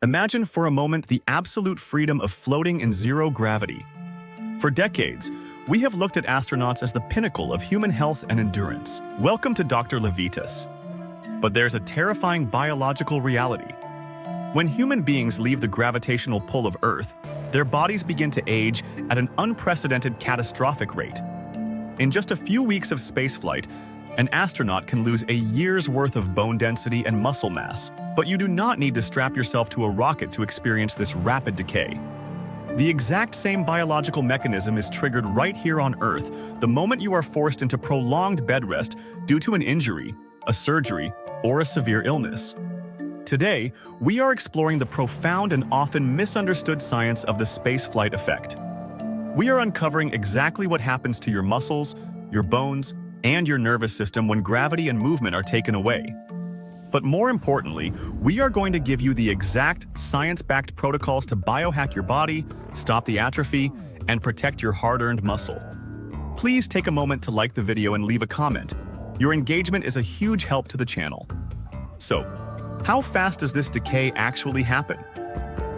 Imagine for a moment the absolute freedom of floating in zero gravity. For decades, we have looked at astronauts as the pinnacle of human health and endurance. Welcome to Dr. Levitas. But there's a terrifying biological reality. When human beings leave the gravitational pull of Earth, their bodies begin to age at an unprecedented catastrophic rate. In just a few weeks of spaceflight, an astronaut can lose a year's worth of bone density and muscle mass, but you do not need to strap yourself to a rocket to experience this rapid decay. The exact same biological mechanism is triggered right here on Earth the moment you are forced into prolonged bed rest due to an injury, a surgery, or a severe illness. Today, we are exploring the profound and often misunderstood science of the spaceflight effect. We are uncovering exactly what happens to your muscles, your bones, and your nervous system when gravity and movement are taken away. But more importantly, we are going to give you the exact science-backed protocols to biohack your body, stop the atrophy, and protect your hard-earned muscle. Please take a moment to like the video and leave a comment. Your engagement is a huge help to the channel. So, how fast does this decay actually happen?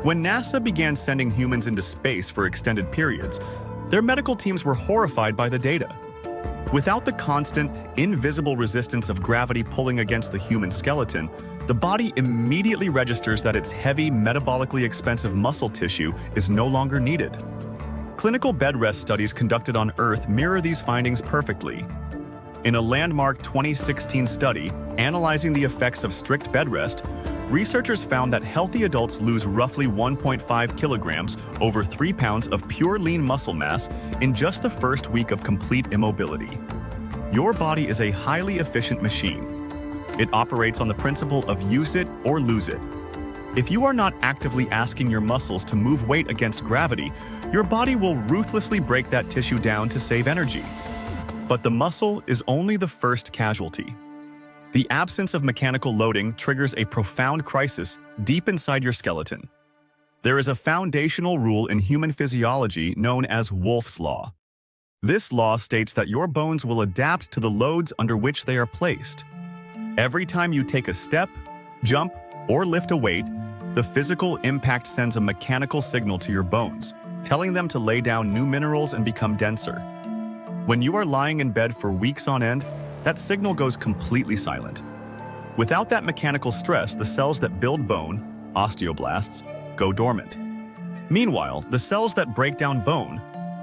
When NASA began sending humans into space for extended periods, their medical teams were horrified by the data. Without the constant, invisible resistance of gravity pulling against the human skeleton, the body immediately registers that its heavy, metabolically expensive muscle tissue is no longer needed. Clinical bed rest studies conducted on Earth mirror these findings perfectly. In a landmark 2016 study analyzing the effects of strict bed rest, researchers found that healthy adults lose roughly 1.5 kilograms over 3 pounds of pure lean muscle mass in just the first week of complete immobility. Your body is a highly efficient machine. It operates on the principle of use it or lose it. If you are not actively asking your muscles to move weight against gravity, your body will ruthlessly break that tissue down to save energy. But the muscle is only the first casualty. The absence of mechanical loading triggers a profound crisis deep inside your skeleton. There is a foundational rule in human physiology known as Wolff's Law. This law states that your bones will adapt to the loads under which they are placed. Every time you take a step, jump, or lift a weight, the physical impact sends a mechanical signal to your bones, telling them to lay down new minerals and become denser. When you are lying in bed for weeks on end, that signal goes completely silent. Without that mechanical stress, the cells that build bone, osteoblasts, go dormant. Meanwhile, the cells that break down bone,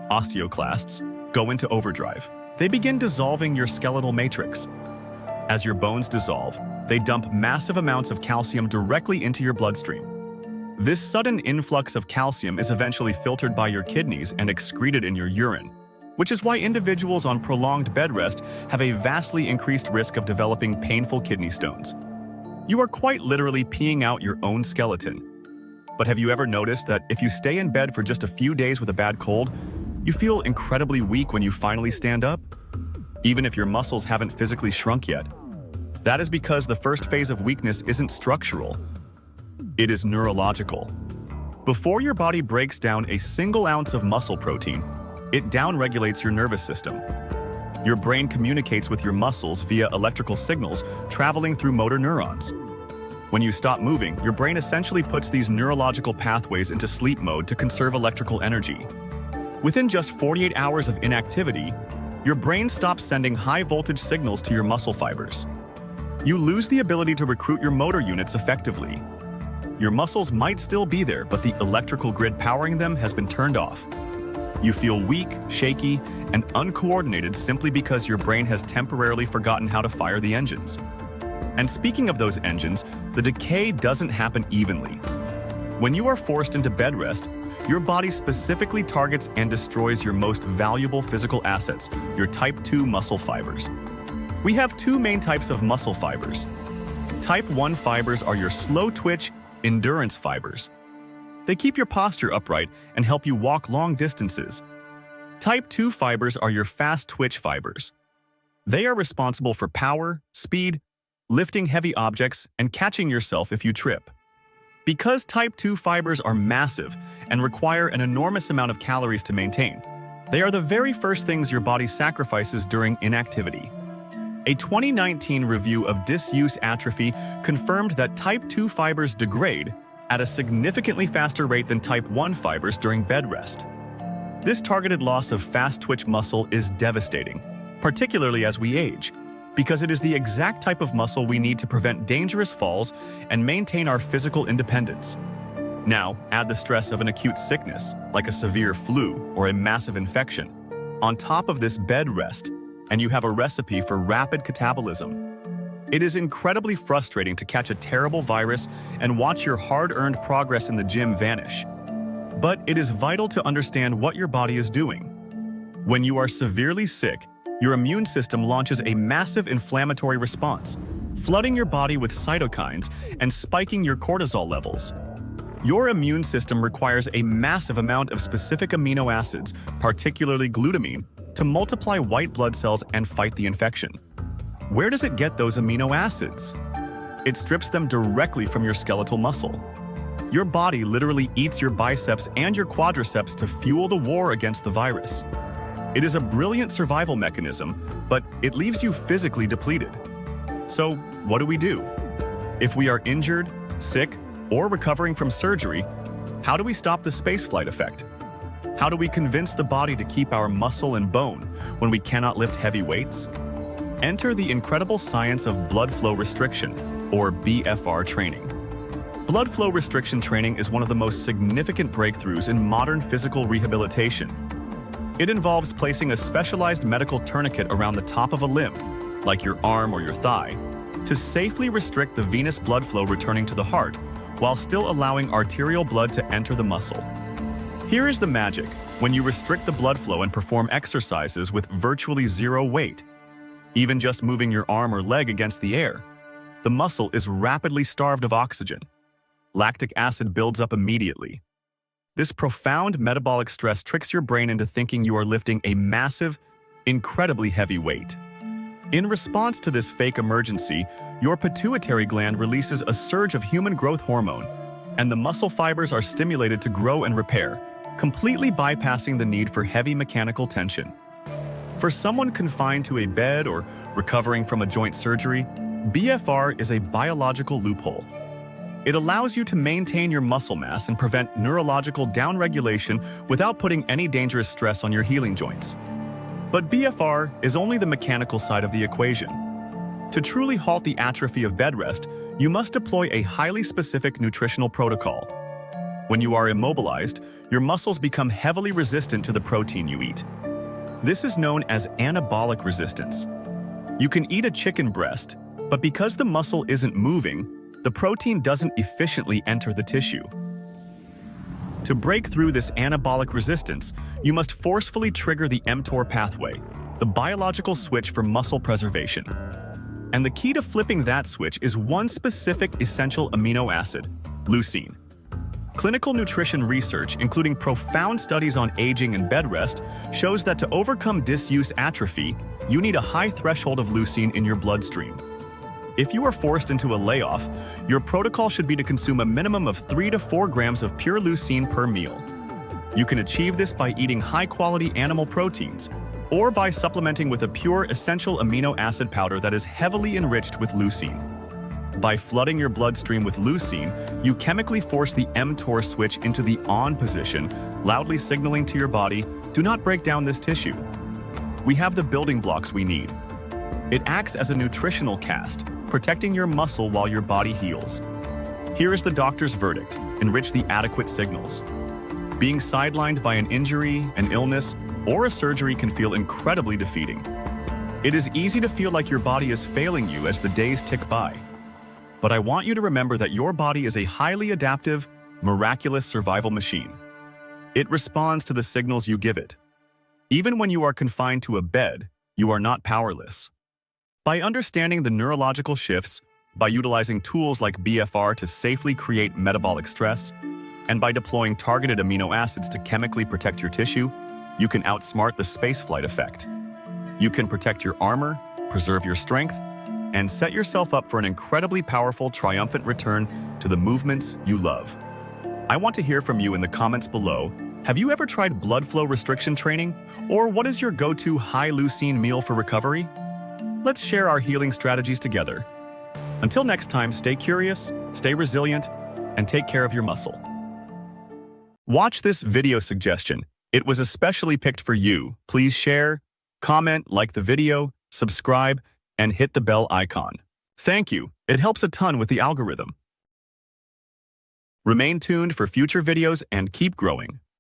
osteoclasts, go into overdrive. They begin dissolving your skeletal matrix. As your bones dissolve, they dump massive amounts of calcium directly into your bloodstream. This sudden influx of calcium is eventually filtered by your kidneys and excreted in your urine, which is why individuals on prolonged bed rest have a vastly increased risk of developing painful kidney stones. You are quite literally peeing out your own skeleton. But have you ever noticed that if you stay in bed for just a few days with a bad cold, you feel incredibly weak when you finally stand up? Even if your muscles haven't physically shrunk yet. That is because the first phase of weakness isn't structural. It is neurological. Before your body breaks down a single ounce of muscle protein, it downregulates your nervous system. Your brain communicates with your muscles via electrical signals traveling through motor neurons. When you stop moving, your brain essentially puts these neurological pathways into sleep mode to conserve electrical energy. Within just 48 hours of inactivity, your brain stops sending high-voltage signals to your muscle fibers. You lose the ability to recruit your motor units effectively. Your muscles might still be there, but the electrical grid powering them has been turned off. You feel weak, shaky, and uncoordinated simply because your brain has temporarily forgotten how to fire the engines. And speaking of those engines, the decay doesn't happen evenly. When you are forced into bed rest, your body specifically targets and destroys your most valuable physical assets, your type 2 muscle fibers. We have two main types of muscle fibers. Type 1 fibers are your slow-twitch, endurance fibers. They keep your posture upright and help you walk long distances. Type 2 fibers are your fast-twitch fibers. They are responsible for power, speed, lifting heavy objects, and catching yourself if you trip. Because type 2 fibers are massive and require an enormous amount of calories to maintain, they are the very first things your body sacrifices during inactivity. A 2019 review of disuse atrophy confirmed that type 2 fibers degrade at a significantly faster rate than type 1 fibers during bed rest. This targeted loss of fast-twitch muscle is devastating, particularly as we age, because it is the exact type of muscle we need to prevent dangerous falls and maintain our physical independence. Now, add the stress of an acute sickness, like a severe flu or a massive infection, on top of this bed rest, and you have a recipe for rapid catabolism. It is incredibly frustrating to catch a terrible virus and watch your hard-earned progress in the gym vanish. But it is vital to understand what your body is doing. When you are severely sick, your immune system launches a massive inflammatory response, flooding your body with cytokines and spiking your cortisol levels. Your immune system requires a massive amount of specific amino acids, particularly glutamine, to multiply white blood cells and fight the infection. Where does it get those amino acids? It strips them directly from your skeletal muscle. Your body literally eats your biceps and your quadriceps to fuel the war against the virus. It is a brilliant survival mechanism, but it leaves you physically depleted. So, what do we do? If we are injured, sick, or recovering from surgery, how do we stop the spaceflight effect? How do we convince the body to keep our muscle and bone when we cannot lift heavy weights? Enter the incredible science of blood flow restriction, or BFR training. Blood flow restriction training is one of the most significant breakthroughs in modern physical rehabilitation. It involves placing a specialized medical tourniquet around the top of a limb, like your arm or your thigh, to safely restrict the venous blood flow returning to the heart, while still allowing arterial blood to enter the muscle. Here is the magic: when you restrict the blood flow and perform exercises with virtually zero weight, even just moving your arm or leg against the air, the muscle is rapidly starved of oxygen. Lactic acid builds up immediately. This profound metabolic stress tricks your brain into thinking you are lifting a massive, incredibly heavy weight. In response to this fake emergency, your pituitary gland releases a surge of human growth hormone, and the muscle fibers are stimulated to grow and repair, completely bypassing the need for heavy mechanical tension. For someone confined to a bed or recovering from a joint surgery, BFR is a biological loophole. It allows you to maintain your muscle mass and prevent neurological downregulation without putting any dangerous stress on your healing joints. But BFR is only the mechanical side of the equation. To truly halt the atrophy of bed rest, you must deploy a highly specific nutritional protocol. When you are immobilized, your muscles become heavily resistant to the protein you eat. This is known as anabolic resistance. You can eat a chicken breast, but because the muscle isn't moving, the protein doesn't efficiently enter the tissue. To break through this anabolic resistance, you must forcefully trigger the mTOR pathway, the biological switch for muscle preservation. And the key to flipping that switch is one specific essential amino acid, leucine. Clinical nutrition research, including profound studies on aging and bed rest, shows that to overcome disuse atrophy, you need a high threshold of leucine in your bloodstream. If you are forced into a layoff, your protocol should be to consume a minimum of 3 to 4 grams of pure leucine per meal. You can achieve this by eating high-quality animal proteins, or by supplementing with a pure essential amino acid powder that is heavily enriched with leucine. By flooding your bloodstream with leucine, you chemically force the mTOR switch into the on position, loudly signaling to your body, do not break down this tissue. We have the building blocks we need. It acts as a nutritional cast, protecting your muscle while your body heals. Here is the doctor's verdict: enrich the adequate signals. Being sidelined by an injury, an illness, or a surgery can feel incredibly defeating. It is easy to feel like your body is failing you as the days tick by. But I want you to remember that your body is a highly adaptive, miraculous survival machine. It responds to the signals you give it. Even when you are confined to a bed, you are not powerless. By understanding the neurological shifts, by utilizing tools like BFR to safely create metabolic stress, and by deploying targeted amino acids to chemically protect your tissue, you can outsmart the spaceflight effect. You can protect your armor, preserve your strength, and set yourself up for an incredibly powerful, triumphant return to the movements you love. I want to hear from you in the comments below. Have you ever tried blood flow restriction training? Or what is your go-to high leucine meal for recovery? Let's share our healing strategies together. Until next time, stay curious, stay resilient, and take care of your muscle. Watch this video suggestion. It was especially picked for you. Please share, comment, like the video, subscribe, and hit the bell icon. Thank you. It helps a ton with the algorithm. Remain tuned for future videos and keep growing.